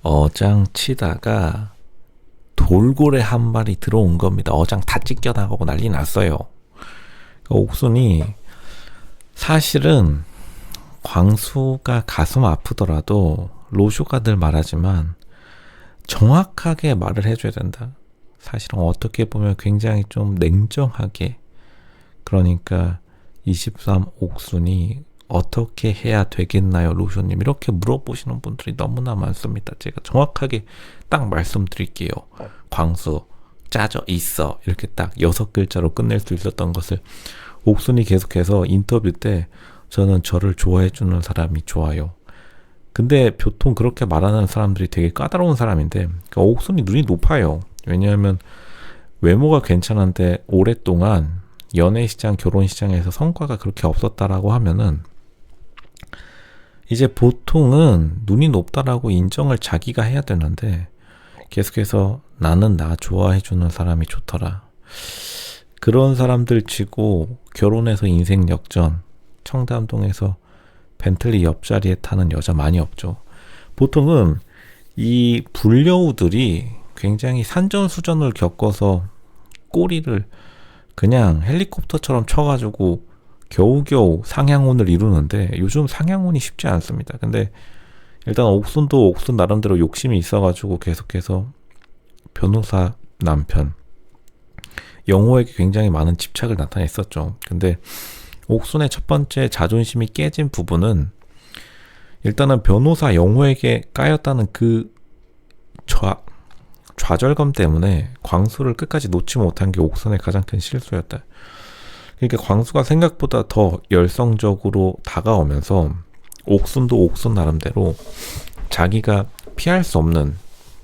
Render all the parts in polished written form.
어장 치다가 돌고래 한 마리 들어온 겁니다. 어장 다 찢겨나가고 난리 났어요. 옥순이 사실은 광수가 가슴 아프더라도 로쇼가 늘 말하지만 정확하게 말을 해줘야 된다. 사실은 어떻게 보면 굉장히 좀 냉정하게, 그러니까 23 옥순이 어떻게 해야 되겠나요, 로쇼님? 이렇게 물어보시는 분들이 너무나 많습니다. 제가 정확하게 딱 말씀드릴게요. 광수 짜져 있어, 이렇게 딱 6글자로 끝낼 수 있었던 것을 옥순이 계속해서 인터뷰 때 저는 저를 좋아해주는 사람이 좋아요. 근데 보통 그렇게 말하는 사람들이 되게 까다로운 사람인데, 그러니까 옥순이 눈이 높아요. 왜냐하면 외모가 괜찮은데 오랫동안 연애시장, 결혼시장에서 성과가 그렇게 없었다라고 하면은 이제 보통은 눈이 높다라고 인정을 자기가 해야 되는데, 계속해서 나는 나 좋아해주는 사람이 좋더라. 그런 사람들 치고 결혼해서 인생 역전, 청담동에서 벤틀리 옆자리에 타는 여자 많이 없죠. 보통은 이 불려우들이 굉장히 산전수전을 겪어서 꼬리를 그냥 헬리콥터처럼 쳐가지고 겨우겨우 상향혼을 이루는데, 요즘 상향혼이 쉽지 않습니다. 근데 일단 옥순도 옥순 나름대로 욕심이 있어가지고 계속해서 변호사 남편 영호에게 굉장히 많은 집착을 나타냈었죠. 근데 옥순의 첫 번째 자존심이 깨진 부분은 일단은 변호사 영호에게 까였다는 그 좌절감 때문에 광수를 끝까지 놓지 못한 게 옥순의 가장 큰 실수였다. 그러니까 광수가 생각보다 더 열성적으로 다가오면서 옥순도 옥순 나름대로 자기가 피할 수 없는,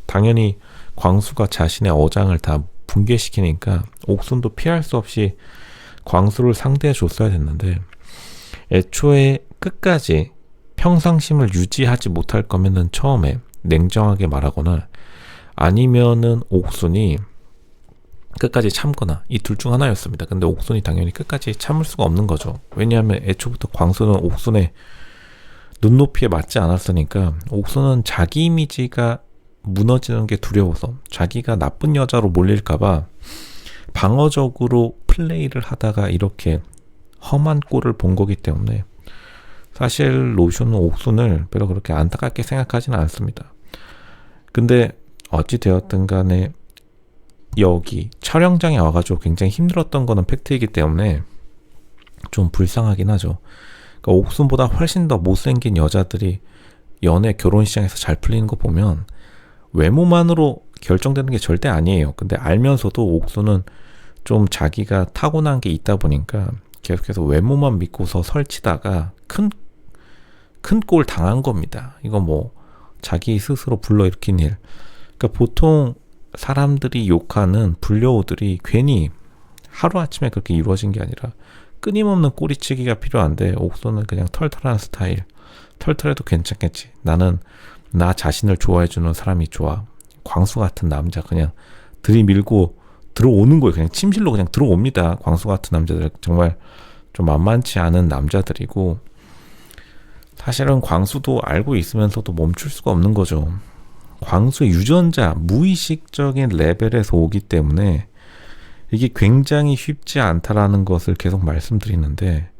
당연히 광수가 자신의 어장을 다 붕괴시키니까 옥순도 피할 수 없이 광수를 상대해 줬어야 됐는데, 애초에 끝까지 평상심을 유지하지 못할 거면은 처음에 냉정하게 말하거나 아니면은 옥순이 끝까지 참거나, 이 둘 중 하나였습니다. 근데 옥순이 당연히 끝까지 참을 수가 없는 거죠. 왜냐하면 애초부터 광수는 옥순의 눈높이에 맞지 않았으니까, 옥순은 자기 이미지가 무너지는 게 두려워서, 자기가 나쁜 여자로 몰릴까봐 방어적으로 플레이를 하다가 이렇게 험한 꼴을 본 거기 때문에 사실 로쇼는 옥순을 별로 그렇게 안타깝게 생각하지는 않습니다. 근데 어찌 되었든 간에 여기 촬영장에 와가지고 굉장히 힘들었던 거는 팩트이기 때문에 좀 불쌍하긴 하죠. 그러니까 옥순보다 훨씬 더 못생긴 여자들이 연애 결혼시장에서 잘 풀리는 거 보면 외모만으로 결정되는 게 절대 아니에요. 근데 알면서도 옥순은 좀 자기가 타고난 게 있다 보니까 계속해서 외모만 믿고서 설치다가 큰 꼴 당한 겁니다. 이거 뭐 자기 스스로 불러일으킨 일. 그러니까 보통 사람들이 욕하는 불려우들이 괜히 하루아침에 그렇게 이루어진 게 아니라 끊임없는 꼬리치기가 필요한데, 옥순은 그냥 털털한 스타일. 털털해도 괜찮겠지. 나는 나 자신을 좋아해주는 사람이 좋아. 광수 같은 남자 그냥 들이밀고 들어오는 거예요. 그냥 침실로 그냥 들어옵니다. 광수 같은 남자들 정말 좀 만만치 않은 남자들이고, 사실은 광수도 알고 있으면서도 멈출 수가 없는 거죠. 광수의 유전자, 무의식적인 레벨에서 오기 때문에 이게 굉장히 쉽지 않다라는 것을 계속 말씀드리는데,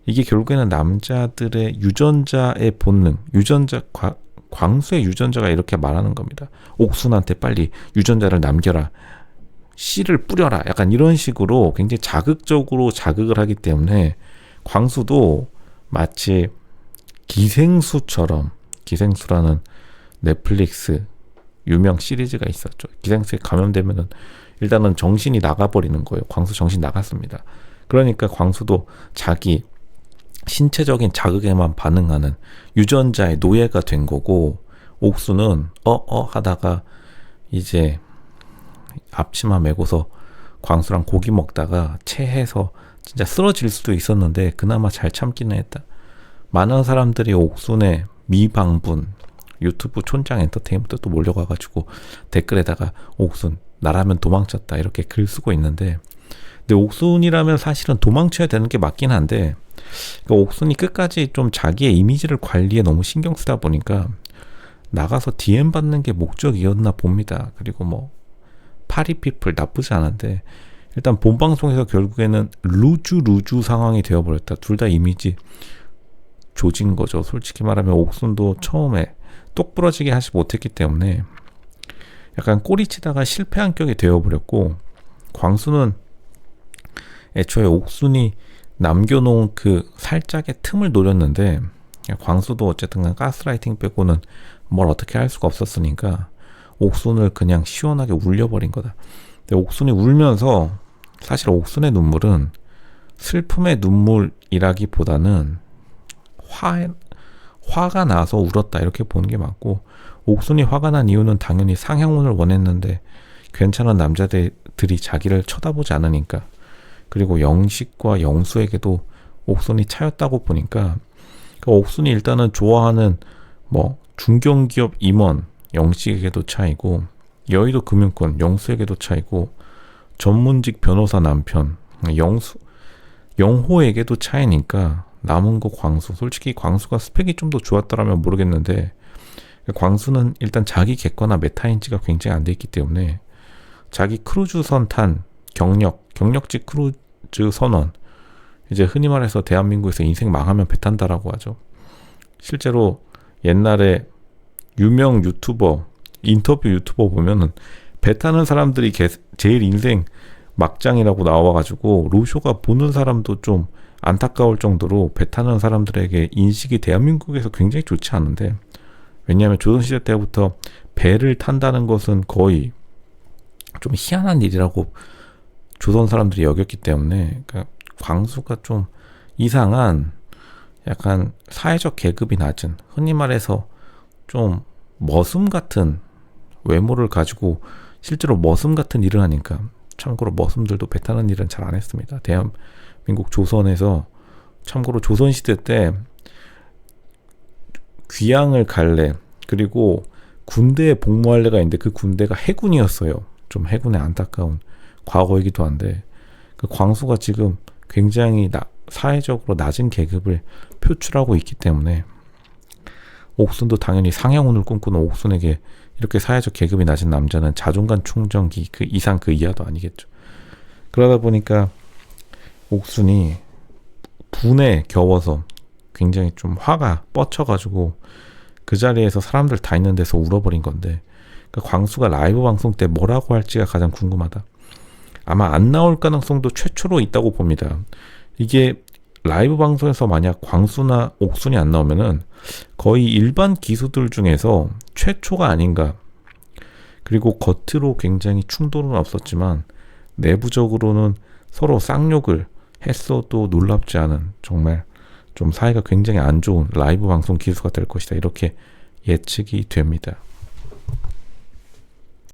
이게 결국에는 남자들의 유전자의 본능, 광수의 유전자가 이렇게 말하는 겁니다. 옥순한테 빨리 유전자를 남겨라, 씨를 뿌려라, 약간 이런 식으로 굉장히 자극적으로 자극을 하기 때문에 광수도 마치 기생수처럼, 기생수라는 넷플릭스 유명 시리즈가 있었죠. 기생수에 감염되면은 일단은 정신이 나가버리는 거예요. 광수 정신 나갔습니다. 그러니까 광수도 자기 신체적인 자극에만 반응하는 유전자의 노예가 된 거고, 옥수는 하다가 이제 앞치마 메고서 광수랑 고기 먹다가 체해서 진짜 쓰러질 수도 있었는데 그나마 잘 참기는 했다. 많은 사람들이 옥순의 미방분, 유튜브 촌장 엔터테인먼트 또 몰려가가지고 댓글에다가 옥순 나라면 도망쳤다 이렇게 글 쓰고 있는데, 근데 옥순이라면 사실은 도망쳐야 되는 게 맞긴 한데, 그러니까 옥순이 끝까지 좀 자기의 이미지를 관리에 너무 신경 쓰다 보니까 나가서 DM 받는 게 목적이었나 봅니다. 그리고 뭐 파리피플 나쁘지 않은데 일단 본방송에서 결국에는 루즈 상황이 되어버렸다. 둘 다 이미지 조진 거죠. 솔직히 말하면 옥순도 처음에 똑부러지게 하지 못했기 때문에 약간 꼬리치다가 실패한 격이 되어버렸고, 광수는 애초에 옥순이 남겨놓은 그 살짝의 틈을 노렸는데, 광수도 어쨌든 가스라이팅 빼고는 뭘 어떻게 할 수가 없었으니까 옥순을 그냥 시원하게 울려버린 거다. 근데 옥순이 울면서 사실 옥순의 눈물은 슬픔의 눈물이라기보다는 화가 나서 울었다 이렇게 보는 게 맞고, 옥순이 화가 난 이유는 당연히 상향혼을 원했는데 괜찮은 남자들이 자기를 쳐다보지 않으니까, 그리고 영식과 영수에게도 옥순이 차였다고 보니까 옥순이 일단은 좋아하는 뭐 중견기업 임원 영식에게도 차이고, 여의도 금융권 영수에게도 차이고, 전문직 변호사 남편 영호에게도 차이니까 남은 거 광수. 솔직히 광수가 스펙이 좀 더 좋았더라면 모르겠는데, 광수는 일단 자기 객관화 메타인지가 굉장히 안 돼 있기 때문에 자기 크루즈선 탄 경력직 크루즈 선원, 이제 흔히 말해서 대한민국에서 인생 망하면 배 탄다라고 하죠. 실제로 옛날에 유명 유튜버, 인터뷰 유튜버 보면은 배 타는 사람들이 제일 인생 막장이라고 나와가지고 루쇼가 보는 사람도 좀 안타까울 정도로 배 타는 사람들에게 인식이 대한민국에서 굉장히 좋지 않은데, 왜냐하면 조선시대 때부터 배를 탄다는 것은 거의 좀 희한한 일이라고 조선 사람들이 여겼기 때문에, 그러니까 광수가 좀 이상한 약간 사회적 계급이 낮은, 흔히 말해서 좀 머슴 같은 외모를 가지고 실제로 머슴 같은 일을 하니까, 참고로 머슴들도 배 타는 일은 잘 안 했습니다. 대한민국 조선에서 참고로 조선시대 때 귀양을 갈래, 그리고 군대에 복무할래가 있는데 그 군대가 해군이었어요. 좀 해군의 안타까운 과거이기도 한데, 그 광수가 지금 굉장히 사회적으로 낮은 계급을 표출하고 있기 때문에 옥순도 당연히 상향혼을 꿈꾸는 옥순에게 이렇게 사회적 계급이 낮은 남자는 자존감 충전기 그 이상 그 이하도 아니겠죠. 그러다 보니까 옥순이 분에 겨워서 굉장히 좀 화가 뻗쳐가지고 그 자리에서 사람들 다 있는 데서 울어버린 건데, 그 광수가 라이브 방송 때 뭐라고 할지가 가장 궁금하다. 아마 안 나올 가능성도 최초로 있다고 봅니다. 이게 라이브 방송에서 만약 광수나 옥순이 안 나오면은 거의 일반 기수들 중에서 최초가 아닌가. 그리고 겉으로 굉장히 충돌은 없었지만 내부적으로는 서로 쌍욕을 했어도 놀랍지 않은, 정말 좀 사이가 굉장히 안 좋은 라이브 방송 기수가 될 것이다, 이렇게 예측이 됩니다.